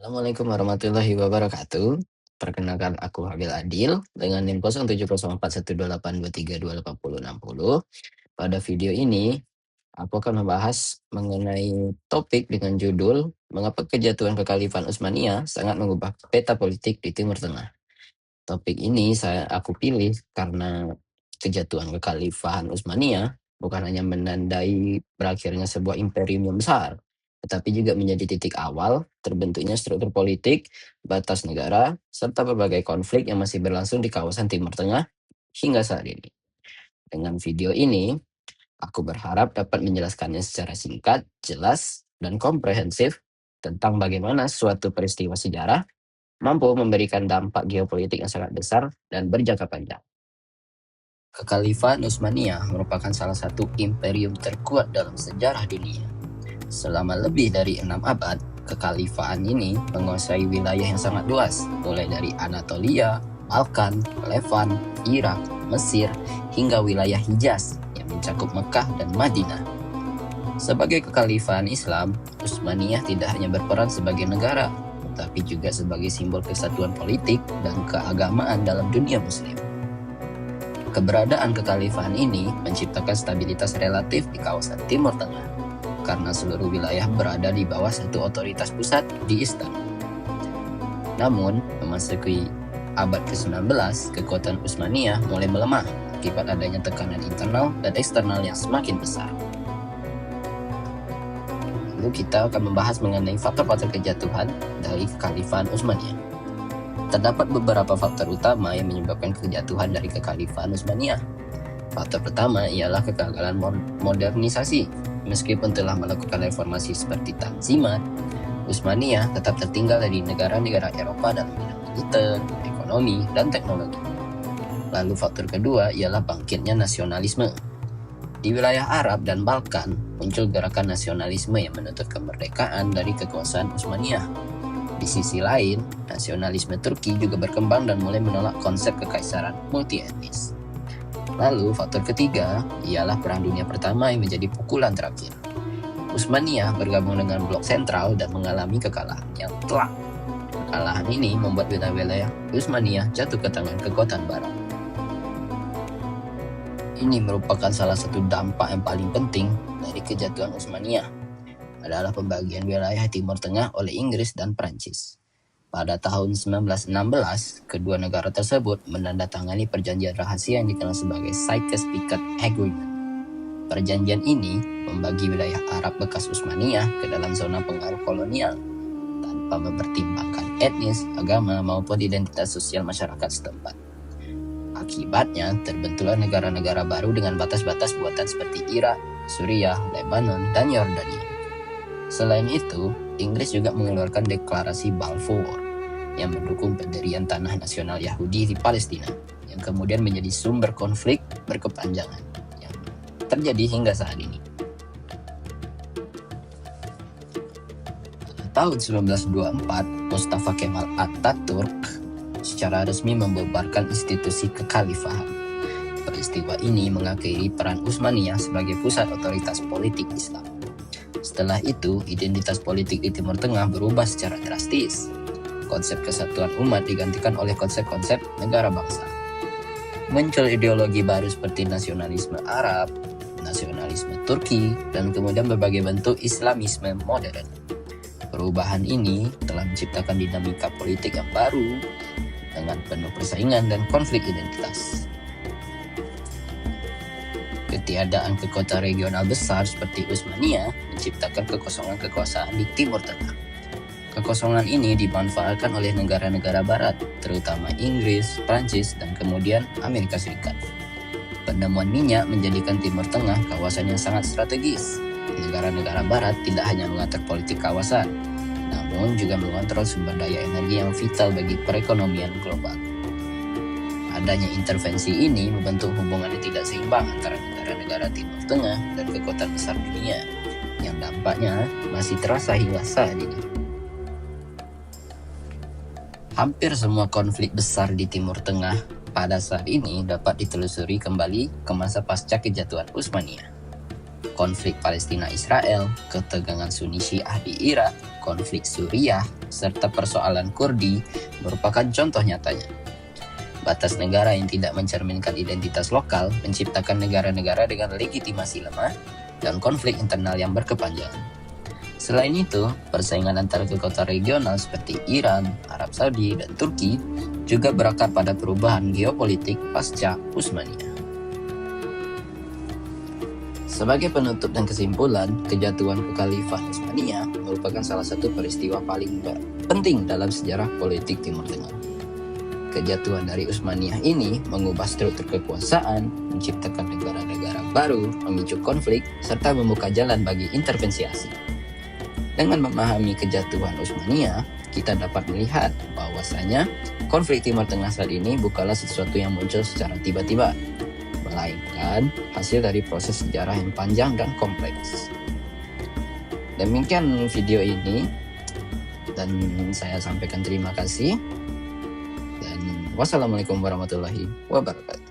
Assalamualaikum warahmatullahi wabarakatuh. Perkenalkan aku Habil Adil dengan NIM 07041282328060. Pada video ini, aku akan membahas mengenai topik dengan judul Mengapa Kejatuhan Kekhalifahan Utsmaniyah Sangat Mengubah Peta Politik di Timur Tengah. Topik ini aku pilih karena kejatuhan Kekhalifahan Utsmaniyah bukan hanya menandai berakhirnya sebuah imperium yang besar, tetapi juga menjadi titik awal terbentuknya struktur politik, batas negara, serta berbagai konflik yang masih berlangsung di kawasan Timur Tengah hingga saat ini. Dengan video ini, aku berharap dapat menjelaskannya secara singkat, jelas, dan komprehensif tentang bagaimana suatu peristiwa sejarah mampu memberikan dampak geopolitik yang sangat besar dan berjangka panjang. Kekhalifahan Utsmaniyah merupakan salah satu imperium terkuat dalam sejarah dunia. Selama lebih dari 6 abad, kekhalifahan ini menguasai wilayah yang sangat luas, mulai dari Anatolia, Balkan, Levant, Irak, Mesir, hingga wilayah Hijaz yang mencakup Mekah dan Madinah. Sebagai kekhalifahan Islam, Utsmaniyah tidak hanya berperan sebagai negara, tetapi juga sebagai simbol kesatuan politik dan keagamaan dalam dunia Muslim. Keberadaan kekhalifahan ini menciptakan stabilitas relatif di kawasan Timur Tengah, karena seluruh wilayah berada di bawah satu otoritas pusat di Istanbul. Namun, memasuki abad ke-19, kekuatan Utsmaniyah mulai melemah akibat adanya tekanan internal dan eksternal yang semakin besar. Lalu kita akan membahas mengenai faktor-faktor kejatuhan dari kekhalifahan Utsmaniyah. Terdapat beberapa faktor utama yang menyebabkan kejatuhan dari kekhalifahan Utsmaniyah. Faktor pertama ialah kegagalan modernisasi. Meskipun telah melakukan reformasi seperti Tanzimat, Utsmaniyah tetap tertinggal dari negara-negara Eropa dalam bidang militer, ekonomi, dan teknologi. Lalu faktor kedua ialah bangkitnya nasionalisme. Di wilayah Arab dan Balkan, muncul gerakan nasionalisme yang menuntut kemerdekaan dari kekuasaan Utsmaniyah. Di sisi lain, nasionalisme Turki juga berkembang dan mulai menolak konsep kekaisaran multi-etnis. Lalu, faktor ketiga ialah Perang Dunia Pertama yang menjadi pukulan terakhir. Utsmaniyah bergabung dengan blok sentral dan mengalami kekalahan yang telak. Kekalahan ini membuat wilayah-wilayah Utsmaniyah jatuh ke tangan kekuatan Barat. Ini merupakan salah satu dampak yang paling penting dari kejatuhan Utsmaniyah, adalah pembagian wilayah Timur Tengah oleh Inggris dan Prancis. Pada tahun 1916, kedua negara tersebut menandatangani perjanjian rahasia yang dikenal sebagai Sykes-Picot Agreement. Perjanjian ini membagi wilayah Arab bekas Utsmaniyah ke dalam zona pengaruh kolonial, tanpa mempertimbangkan etnis, agama, maupun identitas sosial masyarakat setempat. Akibatnya, terbentuklah negara-negara baru dengan batas-batas buatan seperti Irak, Suriah, Lebanon, dan Yordania. Selain itu, Inggris juga mengeluarkan deklarasi Balfour yang mendukung pendirian tanah nasional Yahudi di Palestina, yang kemudian menjadi sumber konflik berkepanjangan yang terjadi hingga saat ini. Tahun 1924, Mustafa Kemal Atatürk secara resmi membubarkan institusi kekhalifahan. Peristiwa ini mengakhiri peran Utsmaniyah sebagai pusat otoritas politik Islam. Setelah itu, identitas politik di Timur Tengah berubah secara drastis. Konsep kesatuan umat digantikan oleh konsep-konsep negara bangsa. Muncul ideologi baru seperti nasionalisme Arab, nasionalisme Turki, dan kemudian berbagai bentuk Islamisme modern. Perubahan ini telah menciptakan dinamika politik yang baru dengan penuh persaingan dan konflik identitas. Ketiadaan kekuatan regional besar seperti Utsmaniyah menciptakan kekosongan kekuasaan di Timur Tengah. Kekosongan ini dimanfaatkan oleh negara-negara barat, terutama Inggris, Prancis, dan kemudian Amerika Serikat. Penemuan minyak menjadikan Timur Tengah kawasan yang sangat strategis. Negara-negara barat tidak hanya mengatur politik kawasan, namun juga mengontrol sumber daya energi yang vital bagi perekonomian global. Adanya intervensi ini membentuk hubungan yang tidak seimbang antara negara-negara Timur Tengah dan kekuatan besar dunia, yang dampaknya masih terasa hingga saat ini. Hampir semua konflik besar di Timur Tengah pada saat ini dapat ditelusuri kembali ke masa pasca kejatuhan Utsmaniyah. konflik Palestina-Israel, ketegangan Sunni Syiah di Irak, konflik Suriah, serta persoalan Kurdi merupakan contoh nyatanya. Batas negara yang tidak mencerminkan identitas lokal menciptakan negara-negara dengan legitimasi lemah dan konflik internal yang berkepanjangan. Selain itu, persaingan antara kekuatan regional seperti Iran, Arab Saudi, dan Turki juga berakar pada perubahan geopolitik pasca Utsmaniyah. Sebagai penutup dan kesimpulan, kejatuhan Kekhalifahan Utsmaniyah merupakan salah satu peristiwa paling penting dalam sejarah politik Timur Tengah. Kejatuhan dari Utsmaniyah ini mengubah struktur kekuasaan, menciptakan negara-negara baru, memicu konflik, serta membuka jalan bagi intervensi asing. Dengan memahami kejatuhan Utsmaniyah, kita dapat melihat bahwasanya konflik Timur Tengah saat ini bukanlah sesuatu yang muncul secara tiba-tiba, melainkan hasil dari proses sejarah yang panjang dan kompleks. Demikian video ini, dan saya sampaikan terima kasih. Dan wassalamualaikum warahmatullahi wabarakatuh.